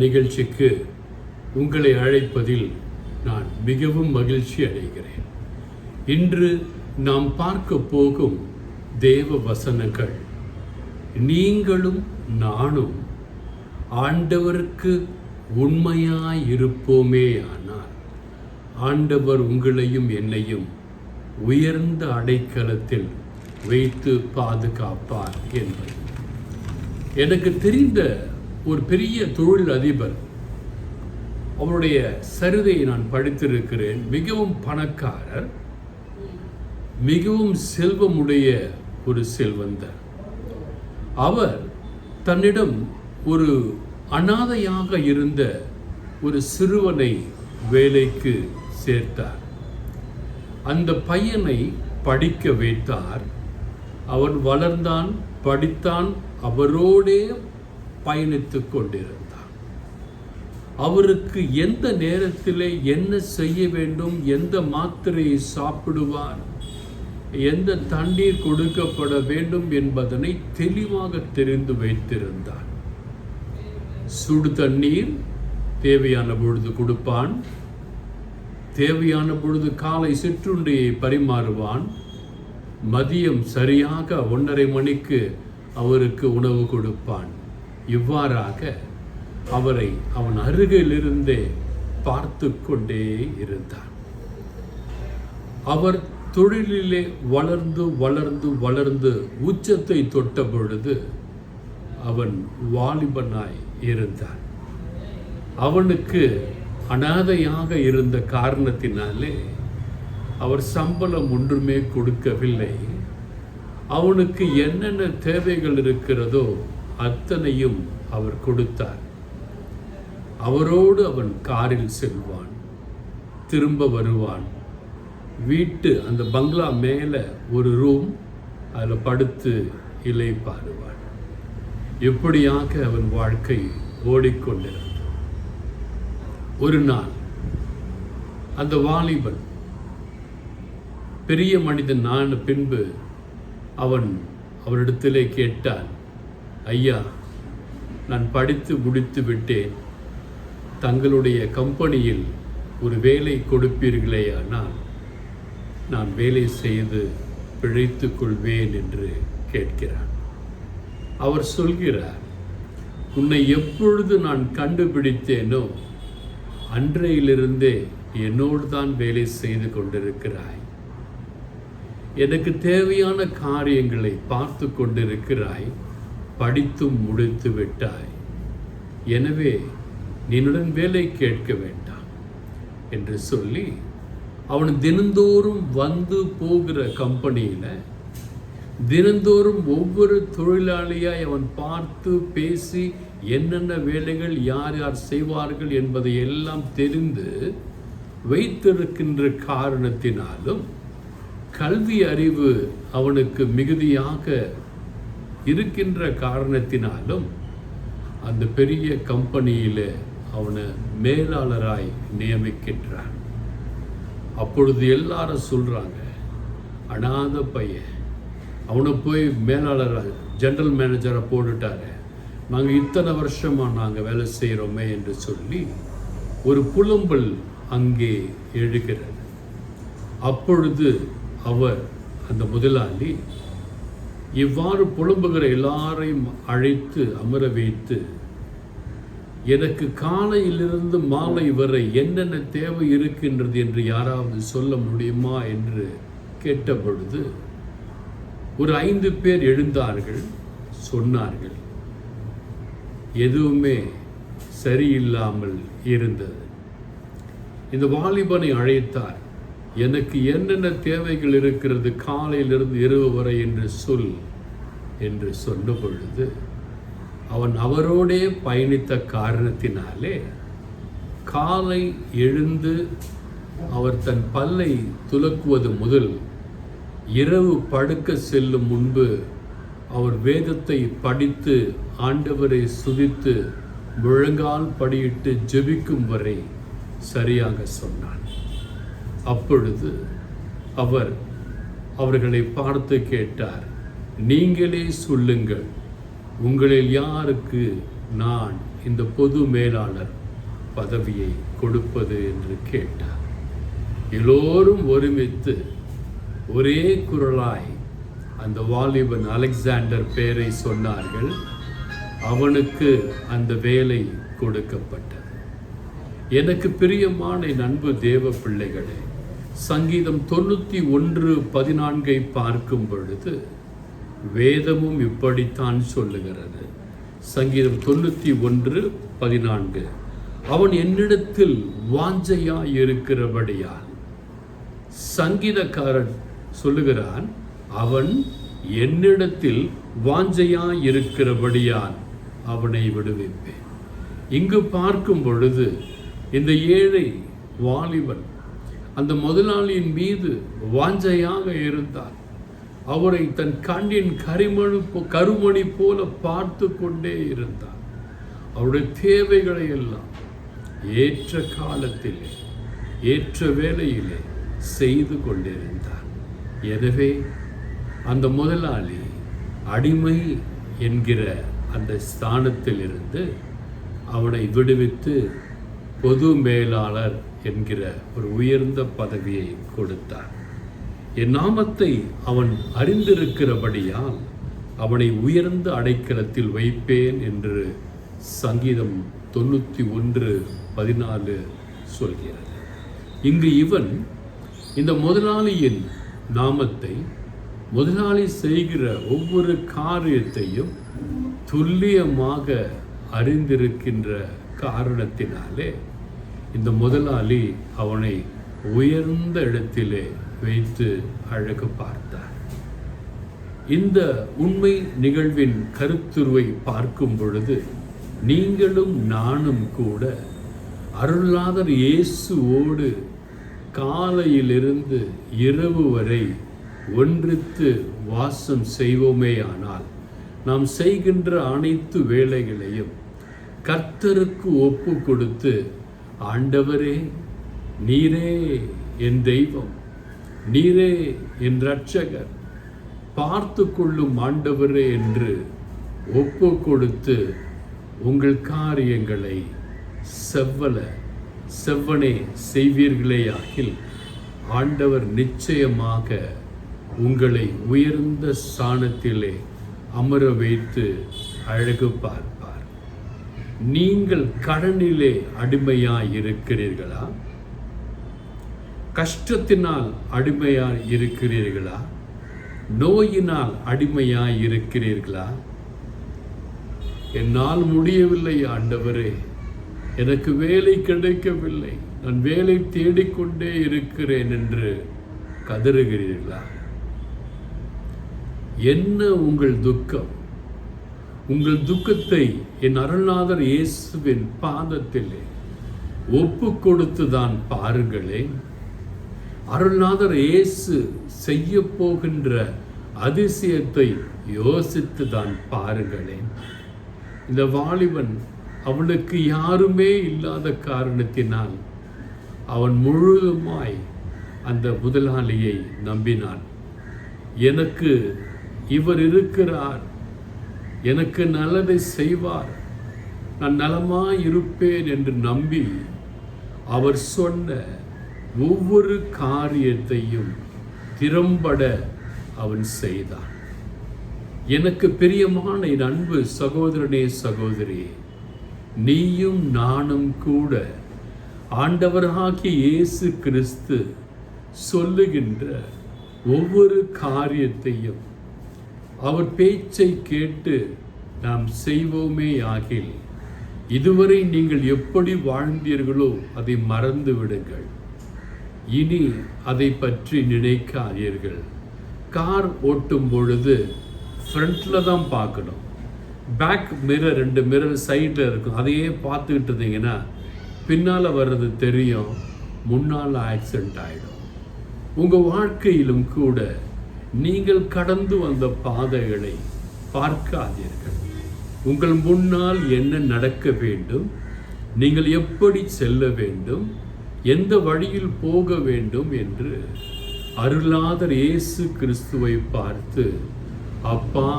நிகழ்ச்சிக்கு உங்களை அழைப்பதில் நான் மிகவும் மகிழ்ச்சி அடைகிறேன். இன்று நாம் பார்க்க போகும் தேவ வசனங்கள், நீங்களும் நானும் ஆண்டவருக்கு உண்மையாயிருப்போமேயானால் ஆண்டவர் உங்களையும் என்னையும் உயர்ந்த அடைக்கலத்தில் வைத்து பாதுகாப்பார் என்பது. எனக்கு தெரிந்த ஒரு பெரிய தொழில் அதிபர், அவருடைய சரிதையை நான் படித்திருக்கிறேன். மிகவும் பணக்காரர், மிகவும் செல்வமுடைய ஒரு செல்வந்தர். அவர் தன்னிடம் ஒரு அனாதையாக இருந்த ஒரு சிறுவனை வேலைக்கு சேர்த்தார். அந்த பையனை படிக்க வைத்தார். அவன் வளர்ந்தான், படித்தான், அவரோடே பயணித்து கொண்டிருந்தார். அவருக்கு எந்த நேரத்திலே என்ன செய்ய வேண்டும், எந்த மாத்திரையை சாப்பிடுவார், எந்த தண்ணீர் கொடுக்கப்பட வேண்டும் என்பதனை தெளிவாக தெரிந்து வைத்திருந்தார். சுடு தண்ணீர் தேவையான பொழுது கொடுப்பான், தேவையான பொழுது காலை சிற்றுண்டியை பரிமாறுவான், மதியம் சரியாக 1:30 மணிக்கு அவருக்கு உணவு கொடுப்பான். இவ்வாறாக அவரை அவன் அருகிலிருந்தே பார்த்து கொண்டே இருந்தார். அவர் தொழிலிலே வளர்ந்து வளர்ந்து வளர்ந்து உச்சத்தை தொட்ட பொழுது அவன் வாலிபனாய் இருந்தான். அவனுக்கு அனாதையாக இருந்த காரணத்தினாலே அவர் சம்பளம் ஒன்றுமே கொடுக்கவில்லை. அவனுக்கு என்னென்ன தேவைகள் இருக்கிறதோ அத்தனையும் அவர் கொடுத்தார். அவரோடு அவன் காரில் செல்வான், திரும்ப வருவான். வீட்டு அந்த பங்களா மேலே ஒரு ரூம், அதில் படுத்து இளைப்பாறுவான். எப்படியாக அவன் வாழ்க்கை ஓடிக்கொண்டிருந்தான். ஒரு நாள் அந்த வாலிபன் பெரிய மனிதன் ஆன பின்பு அவரிடத்திலே கேட்டான், ஐயா, நான் படித்து முடித்து விட்டேன், தங்களுடைய கம்பெனியில் ஒரு வேலை கொடுப்பீர்களேயானால் நான் வேலை செய்து பிழைத்து கொள்வேன் என்று கேட்கிறான். அவர் சொல்கிறார், உன்னை எப்பொழுது நான் கண்டுபிடித்தேனோ அன்றையிலிருந்தே என்னோடு தான் வேலை செய்து கொண்டிருக்கிறாய். எனக்கு தேவையான காரியங்களை பார்த்து கொண்டிருக்கிறாய், படித்தும் முடித்து விட்டாய். எனவே நீனுடன் வேலை கேட்க வேண்டாம் என்று சொல்லி அவன் தினந்தோறும் வந்து போகிற கம்பெனியில் தினந்தோறும் ஒவ்வொரு தொழிலாளியாய் அவன் பார்த்து பேசி என்னென்ன வேலைகள் யார் யார் செய்வார்கள் என்பதை எல்லாம் தெரிந்து வைத்திருக்கின்ற காரணத்தினாலும் கல்வி அறிவு அவனுக்கு மிகுதியாக இருக்கின்ற காரணத்தினாலும் அந்த பெரிய கம்பெனியில் அவனை மேலாளராய் நியமிக்கின்றான். அப்பொழுது எல்லாரும் சொல்கிறாங்க, அனாத பையன், அவனை போய் மேலாளராக ஜெனரல் மேனேஜரை போட்டுட்டாரு, நாங்கள் இத்தனை வருஷமாக நாங்கள் வேலை செய்கிறோமே என்று சொல்லி ஒரு புலம்பல் அங்கே எழுகிறது. அப்பொழுது அவர், அந்த முதலாளி, இவ்வாறு புலம்புகிற எல்லாரையும் அழைத்து அமர வைத்து, எனக்கு காலையிலிருந்து மாலை வரை என்னென்ன தேவை இருக்கின்றது என்று யாராவது சொல்ல முடியுமா என்று கேட்ட பொழுது ஒரு 5 பேர் எழுந்தார்கள், சொன்னார்கள். எதுவுமே சரியில்லாமல் இருந்தது. இந்த வாலிபனை அழைத்தார். எனக்கு என்னென்ன தேவைகள் இருக்கிறது காலையிலிருந்து இரவு வரை என்று சொல் என்று சொன்ன பொழுது அவன் அவரோடே பயணித்த காரணத்தினாலே காலை எழுந்து அவர் தன் பல்லை துலக்குவது முதல் இரவு படுக்க செல்லும் முன்பு அவர் வேதத்தை படித்து ஆண்டவரை சுதித்து முழங்கால் படியிட்டு ஜெபிக்கும் வரை சரியாக சொன்னான். அப்பொழுது அவர்களை பார்த்து கேட்டார், நீங்களே சொல்லுங்கள், உங்களில் யாருக்கு நான் இந்த பொது மேலாளர் பதவியை கொடுப்பது என்று கேட்டார். எல்லோரும் ஒருமித்து ஒரே குரலாய் அந்த வாலிபன் அலெக்சாண்டர் பெயரை சொன்னார்கள். அவனுக்கு அந்த வேலை கொடுக்கப்பட்டது. எனக்கு பிரியமான என் அன்பு தேவ பிள்ளைகளே, சங்கீதம் 91:14 பார்க்கும் பொழுது வேதமும் இப்படித்தான் சொல்லுகிறது. சங்கீதம் 91:14, அவன் என்னிடத்தில் வாஞ்சையாய் இருக்கிறபடியால். சங்கீதக்காரன் சொல்லுகிறான், அவன் என்னிடத்தில் வாஞ்சையாய் இருக்கிறபடியால் அவனை விடுவிப்பேன். இங்கு பார்க்கும் பொழுது இந்த ஏழை வாலிபன் அந்த முதலாளியின் மீது வாஞ்சையாக இருந்தார். அவரை தன் கண்ணின் கருமணி போல பார்த்து கொண்டே இருந்தார். அவருடைய தேவைகளை எல்லாம் ஏற்ற காலத்திலே ஏற்ற வேளையிலே செய்து கொண்டிருந்தார். எனவே அந்த முதலாளி அடிமை என்கிற அந்த ஸ்தானத்தில் இருந்து அவனை விடுவித்து பொது மேலாளர் என்கிற ஒரு உயர்ந்த பதவியை கொடுத்தார். என் நாமத்தை அவன் அறிந்திருக்கிறபடியால் அவனை உயர்ந்த அடைக்கலத்தில் வைப்பேன் என்று சங்கீதம் 91:14 சொல்கிறது. இங்கு இவன் இந்த முதலாளியின் நாமத்தை, முதலாளி செய்கிற ஒவ்வொரு காரியத்தையும் துல்லியமாக அறிந்திருக்கின்ற காரணத்தினாலே இந்த முதலாளி அவனை உயர்ந்த இடத்திலே வைத்து அழகு பார்த்தார். இந்த உண்மை நிகழ்வின் கருத்துருவை பார்க்கும் பொழுது நீங்களும் நானும் கூட அருளாளர் இயேசுவோடு காலையிலிருந்து இரவு வரை ஒன்றித்து வாசம் செய்வோமேயானால் நாம் செய்கின்ற அனைத்து வேலைகளையும் கர்த்தருக்கு ஒப்பு கொடுத்து, ஆண்டவரே நீரே என் தெய்வம், நீரே என் இரட்சகர், பார்த்து கொள்ளும் ஆண்டவரே என்று ஒப்பு கொடுத்து உங்கள் காரியங்களை செவ்வனே செய்வீர்களேயாகில் ஆண்டவர் நிச்சயமாக உங்களை உயர்ந்த ஸ்தானத்திலே அமர வைத்து அழகு பார்ப்பார். நீங்கள் கடனிலே அடிமையாய் இருக்கிறீர்களா? கஷ்டத்தினால் அடிமையாய் இருக்கிறீர்களா? நோயினால் அடிமையாய் இருக்கிறீர்களா? என்னால் முடியவில்லை ஆண்டவரே, எனக்கு வேலை கிடைக்கவில்லை, நான் வேலை தேடிக்கொண்டே இருக்கிறேன் என்று கதறுகிறீர்களா? என்ன உங்கள் துக்கம்? உங்கள் துக்கத்தை என் அருள்நாதர் இயேசுவின் பாதத்திலே ஒப்பு கொடுத்துதான் பாருங்களேன். அருள்நாதர் இயேசு செய்ய போகின்ற அதிசயத்தை யோசித்துதான் பாருங்களேன். இந்த வாலிபன் அவனுக்கு யாருமே இல்லாத காரணத்தினால் அவன் முழுதுமாய் அந்த முதலாளியை நம்பினான். எனக்கு இவர் இருக்கிறார், எனக்கு நல்லதை செய்வார், நான் நலமாய் இருப்பேன் என்று நம்பி அவர் சொன்ன ஒவ்வொரு காரியத்தையும் திறம்பட அவன் செய்தான். எனக்கு பிரியமான என் அன்பு சகோதரனே, சகோதரியே, நீயும் நானும் கூட ஆண்டவராகிய இயேசு கிறிஸ்து சொல்லுகின்ற ஒவ்வொரு காரியத்தையும் அவர் பேச்சை கேட்டு நாம் செய்வோமே ஆகில், இதுவரை நீங்கள் எப்படி வாழ்ந்தீர்களோ அதை மறந்து விடுங்கள். இனி அதை பற்றி நினைக்காதீர்கள். கார் ஓட்டும் பொழுது ஃப்ரண்ட்டில் தான் பார்க்கணும். பேக் மிரர், 2 மிரர் சைடில் இருக்கும், அதையே பார்த்துக்கிட்டு இருந்தீங்கன்னா பின்னால் வர்றது தெரியும், முன்னால் ஆக்சிடென்ட் ஆகிடும். உங்கள் வாழ்க்கையிலும் கூட நீங்கள் கடந்து வந்த பாதைகளை பார்க்காதீர்கள். உங்கள் முன்னால் என்ன நடக்க வேண்டும், நீங்கள் எப்படி செல்ல வேண்டும், எந்த வழியில் போக வேண்டும் என்று அருளாதர் இயேசு கிறிஸ்துவை பார்த்து, அப்பா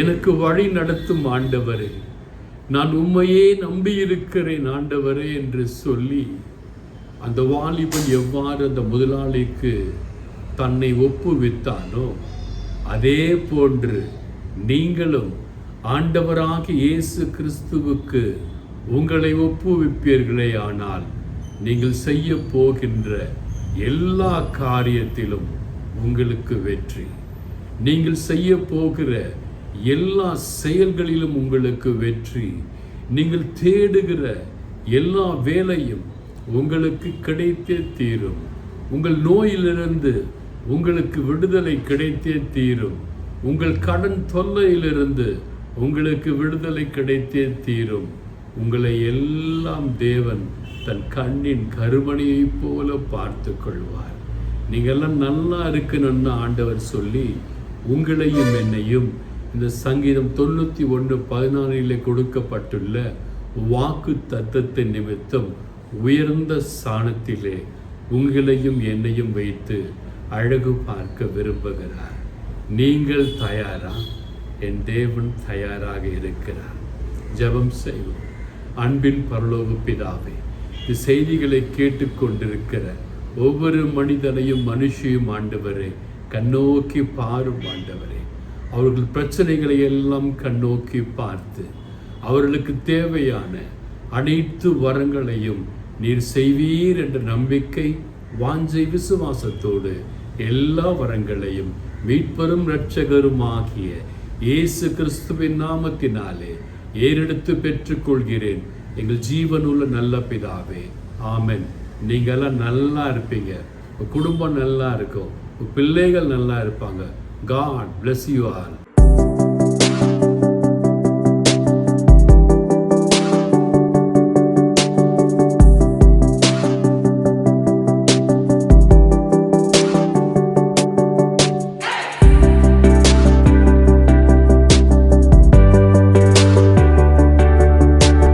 எனக்கு வழி நடத்தும் ஆண்டவரே, நான் உம்மையே நம்பியிருக்கிறேன் ஆண்டவரே என்று சொல்லி அந்த வாலிபன் எவ்வாறு அந்த முதலாளிக்கு தன்னை ஒப்புவித்தானோ அதே போன்று நீங்களும் ஆண்டவராகிய இயேசு கிறிஸ்துவுக்கு உங்களை ஒப்புவிப்பீர்களே ஆனால் நீங்கள் செய்ய போகின்ற எல்லா காரியத்திலும் உங்களுக்கு வெற்றி. நீங்கள் செய்ய போகிற எல்லா செயல்களிலும் உங்களுக்கு வெற்றி. நீங்கள் தேடுகிற எல்லா வேலையும் உங்களுக்கு கிடைத்தே தீரும். உங்கள் நோயிலிருந்து உங்களுக்கு விடுதலை கிடைத்தே தீரும். உங்கள் கடன் தொல்லையிலிருந்து உங்களுக்கு விடுதலை கிடைத்தே தீரும். உங்களை எல்லாம் தேவன் தன் கண்ணின் கருமணியைப் போல பார்த்து கொள்வார். நீங்கள்லாம் நல்லா இருக்கணும்னு ஆண்டவர் சொல்லி உங்களையும் என்னையும் இந்த சங்கீதம் 91:14 கொடுக்கப்பட்டுள்ள வாக்கு தத்தத்தின் நிமித்தம் உயர்ந்த ஸ்தானத்திலே உங்களையும் என்னையும் வைத்து அழகு பார்க்க விரும்புகிறார். நீங்கள் தயாரா? என் தேவன் தயாராக இருக்கிறார். ஜெபம் செய்வோம். அன்பின் பரலோக பிதாவே, இந்த செய்திகளை கேட்டுக்கொண்டிருக்கிற ஒவ்வொரு மனிதனையும் மனுஷியும் ஆண்டவரே கண்ணோக்கி பாரும் ஆண்டவரே. அவர்கள் பிரச்சனைகளை எல்லாம் கண்ணோக்கி பார்த்து அவர்களுக்கு தேவையான அனைத்து வரங்களையும் நீர் செய்வீர் என்ற நம்பிக்கை, வாஞ்சை, விசுவாசத்தோடு எல்லா வரங்களையும் மீட்பரும் இரட்சகரும் ஆகிய இயேசு கிறிஸ்துவின் நாமத்தினாலே ஏறெடுத்து பெற்றுக்கொள்கிறேன் எங்கள் ஜீவனுள்ள நல்ல பிதாவே, ஆமென். நீங்கள்லாம் நல்லா இருப்பீங்க, உங்கள் குடும்பம் நல்லா இருக்கும், உங்கள் பிள்ளைகள் நல்லா இருப்பாங்க. God bless you all.